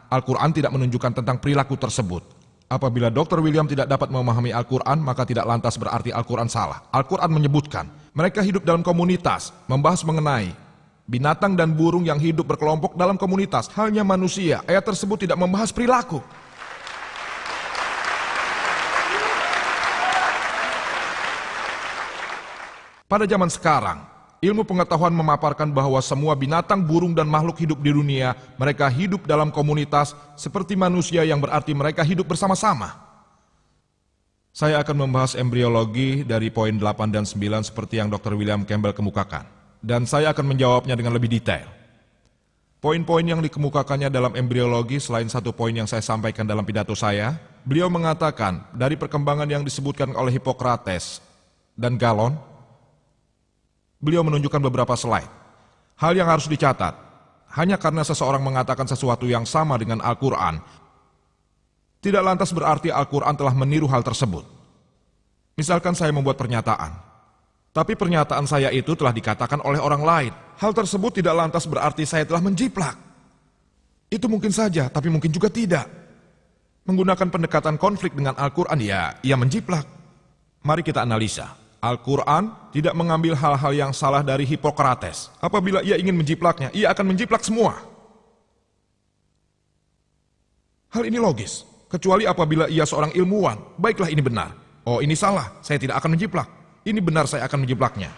Al-Quran tidak menunjukkan tentang perilaku tersebut. Apabila Dr. William tidak dapat memahami Al-Quran, maka tidak lantas berarti Al-Quran salah. Al-Quran menyebutkan, mereka hidup dalam komunitas, membahas mengenai binatang dan burung yang hidup berkelompok dalam komunitas. Halnya manusia, ayat tersebut tidak membahas perilaku. Pada zaman sekarang, ilmu pengetahuan memaparkan bahwa semua binatang, burung, dan makhluk hidup di dunia, mereka hidup dalam komunitas seperti manusia yang berarti mereka hidup bersama-sama. Saya akan membahas embriologi dari poin 8 dan 9 seperti yang Dr. William Campbell kemukakan. Dan saya akan menjawabnya dengan lebih detail. Poin-poin yang dikemukakannya dalam embriologi selain satu poin yang saya sampaikan dalam pidato saya, beliau mengatakan dari perkembangan yang disebutkan oleh Hippocrates dan Galon, beliau menunjukkan beberapa slide. Hal yang harus dicatat, hanya karena seseorang mengatakan sesuatu yang sama dengan Al-Quran, tidak lantas berarti Al-Quran telah meniru hal tersebut. Misalkan saya membuat pernyataan, tapi pernyataan saya itu telah dikatakan oleh orang lain. Hal tersebut tidak lantas berarti saya telah menjiplak. Itu mungkin saja, tapi mungkin juga tidak. Menggunakan pendekatan konflik dengan Al-Quran, ya, ia menjiplak. Mari kita analisa. Al-Quran tidak mengambil hal-hal yang salah dari Hippocrates. Apabila ia ingin menjiplaknya, ia akan menjiplak semua. Hal ini logis, kecuali apabila ia seorang ilmuwan. Baiklah, ini benar. Oh, ini salah, saya tidak akan menjiplak. Ini benar, saya akan menjiplaknya.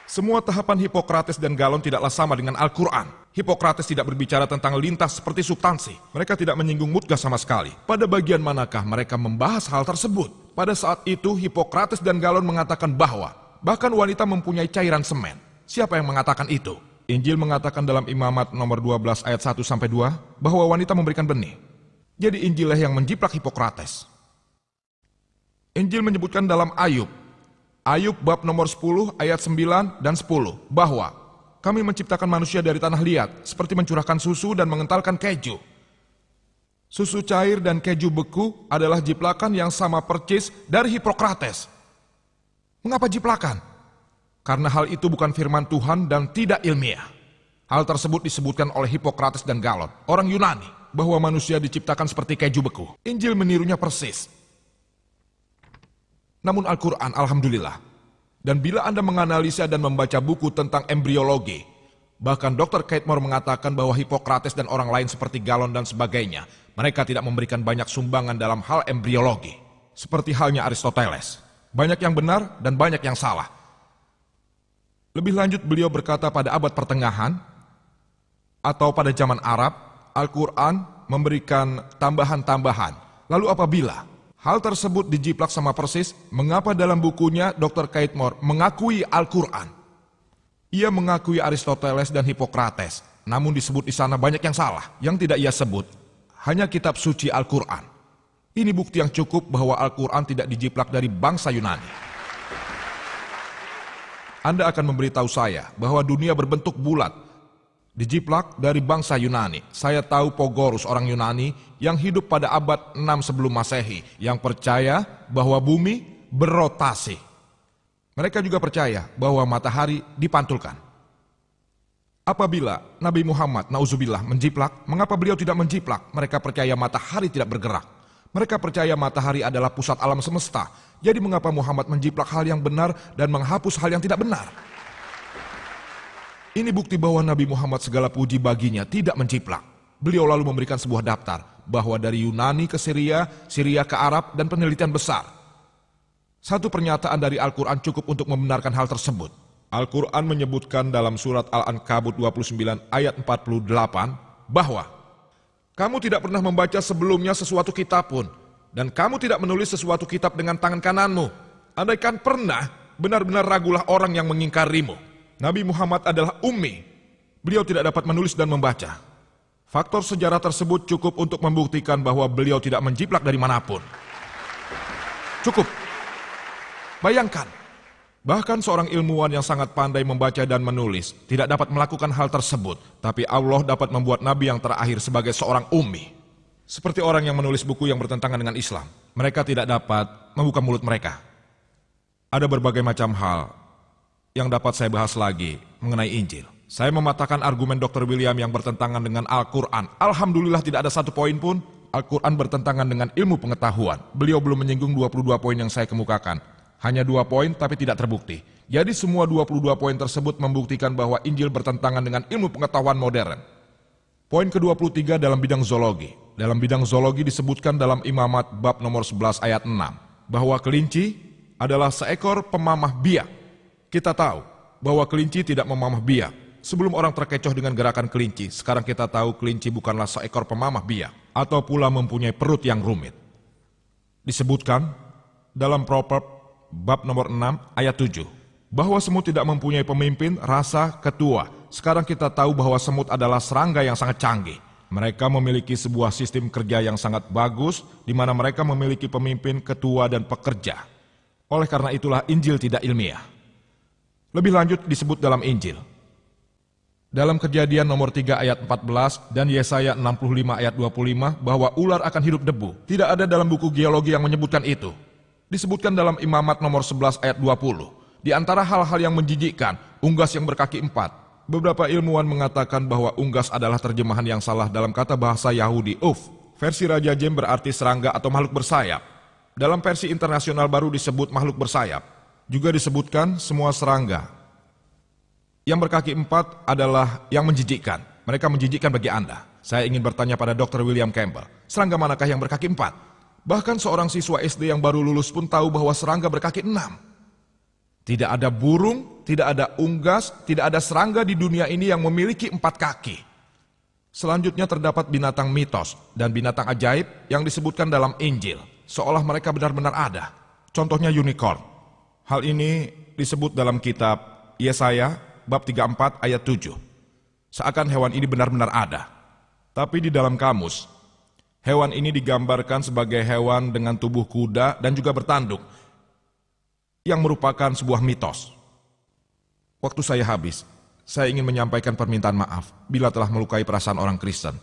Semua tahapan Hippocrates dan Galon tidaklah sama dengan Al-Quran. Hippocrates tidak berbicara tentang lintas seperti substansi. Mereka tidak menyinggung mudghah sama sekali. Pada bagian manakah mereka membahas hal tersebut? Pada saat itu Hippocrates dan Galon mengatakan bahwa bahkan wanita mempunyai cairan semen. Siapa yang mengatakan itu? Injil mengatakan dalam Imamat nomor 12 ayat 1-2 bahwa wanita memberikan benih. Jadi Injillah yang menjiplak Hippocrates. Injil menyebutkan dalam Ayub bab nomor 10 ayat 9 dan 10 bahwa kami menciptakan manusia dari tanah liat seperti mencurahkan susu dan mengentalkan keju. Susu cair dan keju beku adalah jiplakan yang sama percis dari Hippocrates. Mengapa jiplakan? Karena hal itu bukan firman Tuhan dan tidak ilmiah. Hal tersebut disebutkan oleh Hippocrates dan Galon, orang Yunani, bahwa manusia diciptakan seperti keju beku. Injil menirunya persis. Namun Al-Quran, alhamdulillah. Dan bila Anda menganalisa dan membaca buku tentang embriologi, bahkan Dr. Catmore mengatakan bahwa Hippocrates dan orang lain seperti Galon dan sebagainya, mereka tidak memberikan banyak sumbangan dalam hal embriologi. Seperti halnya Aristoteles. Banyak yang benar dan banyak yang salah. Lebih lanjut beliau berkata pada abad pertengahan, atau pada zaman Arab, Al-Quran memberikan tambahan-tambahan. Lalu apabila hal tersebut dijiplak sama persis, mengapa dalam bukunya Dr. Catmore mengakui Al-Quran? Ia mengakui Aristoteles dan Hippocrates, namun disebut di sana banyak yang salah. Yang tidak ia sebut, hanya kitab suci Al-Quran. Ini bukti yang cukup bahwa Al-Quran tidak dijiplak dari bangsa Yunani. Anda akan memberitahu saya bahwa dunia berbentuk bulat, dijiplak dari bangsa Yunani. Saya tahu Pogorus, orang Yunani yang hidup pada abad 6 sebelum Masehi, yang percaya bahwa bumi berotasi. Mereka juga percaya bahwa matahari dipantulkan. Apabila Nabi Muhammad, nauzubillah, menjiplak, mengapa beliau tidak menjiplak? Mereka percaya matahari tidak bergerak. Mereka percaya matahari adalah pusat alam semesta. Jadi mengapa Muhammad menjiplak hal yang benar dan menghapus hal yang tidak benar? Ini bukti bahwa Nabi Muhammad, segala puji baginya, tidak menjiplak. Beliau lalu memberikan sebuah daftar bahwa dari Yunani ke Syria, Syria ke Arab, dan penelitian besar. Satu pernyataan dari Al-Quran cukup untuk membenarkan hal tersebut. Al-Quran menyebutkan dalam surat Al-Ankabut 29 ayat 48 bahwa kamu tidak pernah membaca sebelumnya sesuatu kitab pun, dan kamu tidak menulis sesuatu kitab dengan tangan kananmu. Andaikan pernah, benar-benar ragulah orang yang mengingkarimu. Nabi Muhammad adalah ummi. Beliau tidak dapat menulis dan membaca. Faktor sejarah tersebut cukup untuk membuktikan bahwa beliau tidak menjiplak dari manapun. Cukup. Bayangkan, bahkan seorang ilmuwan yang sangat pandai membaca dan menulis tidak dapat melakukan hal tersebut, tapi Allah dapat membuat Nabi yang terakhir sebagai seorang ummi. Seperti orang yang menulis buku yang bertentangan dengan Islam, mereka tidak dapat membuka mulut mereka. Ada berbagai macam hal yang dapat saya bahas lagi mengenai Injil. Saya mematahkan argumen Dr. William yang bertentangan dengan Al-Quran. Alhamdulillah tidak ada satu poin pun Al-Quran bertentangan dengan ilmu pengetahuan. Beliau belum menyinggung 22 poin yang saya kemukakan. Hanya 2 poin tapi tidak terbukti. Jadi semua 22 poin tersebut membuktikan bahwa Injil bertentangan dengan ilmu pengetahuan modern. Poin ke-23 dalam bidang zoologi. Dalam bidang zoologi disebutkan dalam Imamat bab nomor 11 ayat 6 bahwa kelinci adalah seekor pemamah biak. Kita tahu bahwa kelinci tidak memamah biak. Sebelum orang terkecoh dengan gerakan kelinci, sekarang kita tahu kelinci bukanlah seekor pemamah biak atau pula mempunyai perut yang rumit. Disebutkan dalam Proverb bab nomor 6 ayat 7 bahwa semut tidak mempunyai pemimpin, rasa, ketua. Sekarang kita tahu bahwa semut adalah serangga yang sangat canggih. Mereka memiliki sebuah sistem kerja yang sangat bagus, di mana mereka memiliki pemimpin, ketua, dan pekerja. Oleh karena itulah Injil tidak ilmiah. Lebih lanjut disebut dalam Injil. Dalam Kejadian nomor 3 ayat 14 dan Yesaya 65 ayat 25 bahwa ular akan hidup debu. Tidak ada dalam buku geologi yang menyebutkan itu. Disebutkan dalam Imamat nomor 11 ayat 20. Di antara hal-hal yang menjijikkan, unggas yang berkaki 4. Beberapa ilmuwan mengatakan bahwa unggas adalah terjemahan yang salah dalam kata bahasa Yahudi uf. Versi Raja James berarti serangga atau makhluk bersayap. Dalam versi internasional baru disebut makhluk bersayap. Juga disebutkan semua serangga. Yang berkaki 4 adalah yang menjijikkan. Mereka menjijikkan bagi Anda. Saya ingin bertanya pada Dr. William Campbell, serangga manakah yang berkaki 4? Bahkan seorang siswa SD yang baru lulus pun tahu bahwa serangga berkaki 6. Tidak ada burung, tidak ada unggas, tidak ada serangga di dunia ini yang memiliki 4 kaki. Selanjutnya terdapat binatang mitos dan binatang ajaib yang disebutkan dalam Injil, seolah mereka benar-benar ada. Contohnya unicorn. Hal ini disebut dalam kitab Yesaya bab 34 ayat 7. Seakan hewan ini benar-benar ada. Tapi di dalam kamus, hewan ini digambarkan sebagai hewan dengan tubuh kuda dan juga bertanduk, yang merupakan sebuah mitos. Waktu saya habis, saya ingin menyampaikan permintaan maaf bila telah melukai perasaan orang Kristen.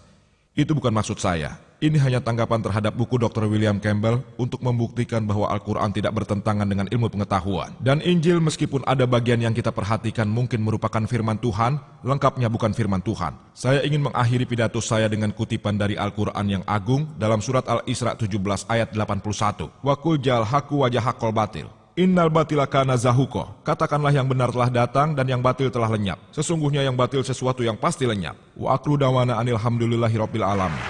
Itu bukan maksud saya. Ini hanya tanggapan terhadap buku Dr. William Campbell untuk membuktikan bahwa Al-Quran tidak bertentangan dengan ilmu pengetahuan. Dan Injil meskipun ada bagian yang kita perhatikan mungkin merupakan firman Tuhan, lengkapnya bukan firman Tuhan. Saya ingin mengakhiri pidato saya dengan kutipan dari Al-Quran yang agung dalam surat Al-Isra 17 ayat 81. Wakul jal haku wajah hakol batil. Innal batila kana zahuko. Katakanlah yang benar telah datang dan yang batil telah lenyap. Sesungguhnya yang batil sesuatu yang pasti lenyap. Wa aklu dawana anil hamdulillahi rabbil alamin.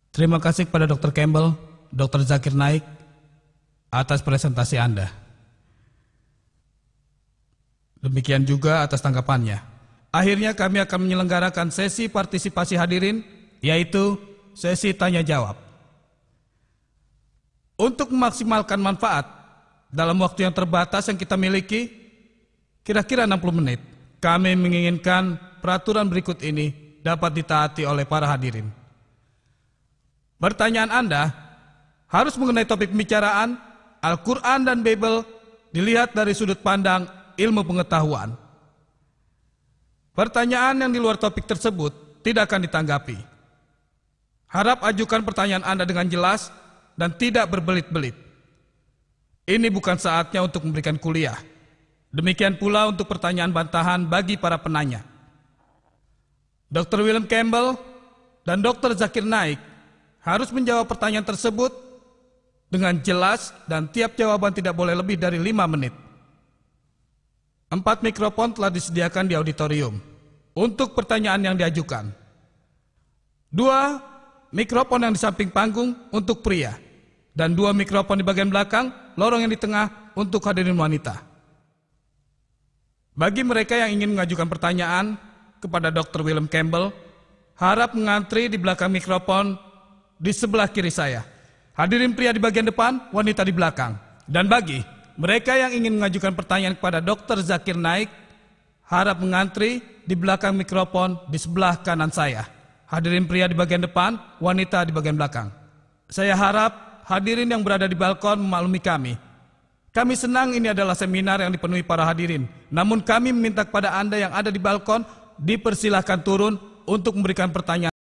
Terima kasih kepada Dr. Campbell, Dr. Zakir Naik atas presentasi Anda. Demikian juga atas tanggapannya. Akhirnya kami akan menyelenggarakan sesi partisipasi hadirin, yaitu sesi tanya jawab. Untuk memaksimalkan manfaat dalam waktu yang terbatas yang kita miliki, kira-kira 60 menit, kami menginginkan peraturan berikut ini dapat ditaati oleh para hadirin. Pertanyaan Anda harus mengenai topik pembicaraan, Al-Quran dan Bible dilihat dari sudut pandang ilmu pengetahuan. Pertanyaan yang di luar topik tersebut tidak akan ditanggapi. Harap ajukan pertanyaan Anda dengan jelas dan tidak berbelit-belit. Ini bukan saatnya untuk memberikan kuliah. Demikian pula untuk pertanyaan bantahan bagi para penanya. Dr. William Campbell dan Dr. Zakir Naik harus menjawab pertanyaan tersebut dengan jelas dan tiap jawaban tidak boleh lebih dari 5 menit. 4 mikrofon telah disediakan di auditorium untuk pertanyaan yang diajukan. 2 mikrofon yang di samping panggung untuk pria dan 2 mikrofon di bagian belakang, lorong yang di tengah untuk hadirin wanita. Bagi mereka yang ingin mengajukan pertanyaan kepada Dr. William Campbell, harap mengantri di belakang mikrofon di sebelah kiri saya. Hadirin pria di bagian depan, wanita di belakang. Dan bagi mereka yang ingin mengajukan pertanyaan kepada Dr. Zakir Naik, harap mengantri di belakang mikrofon di sebelah kanan saya. Hadirin pria di bagian depan, wanita di bagian belakang. Saya harap hadirin yang berada di balkon memaklumi kami. Kami senang ini adalah seminar yang dipenuhi para hadirin. Namun kami meminta kepada Anda yang ada di balkon dipersilahkan turun untuk memberikan pertanyaan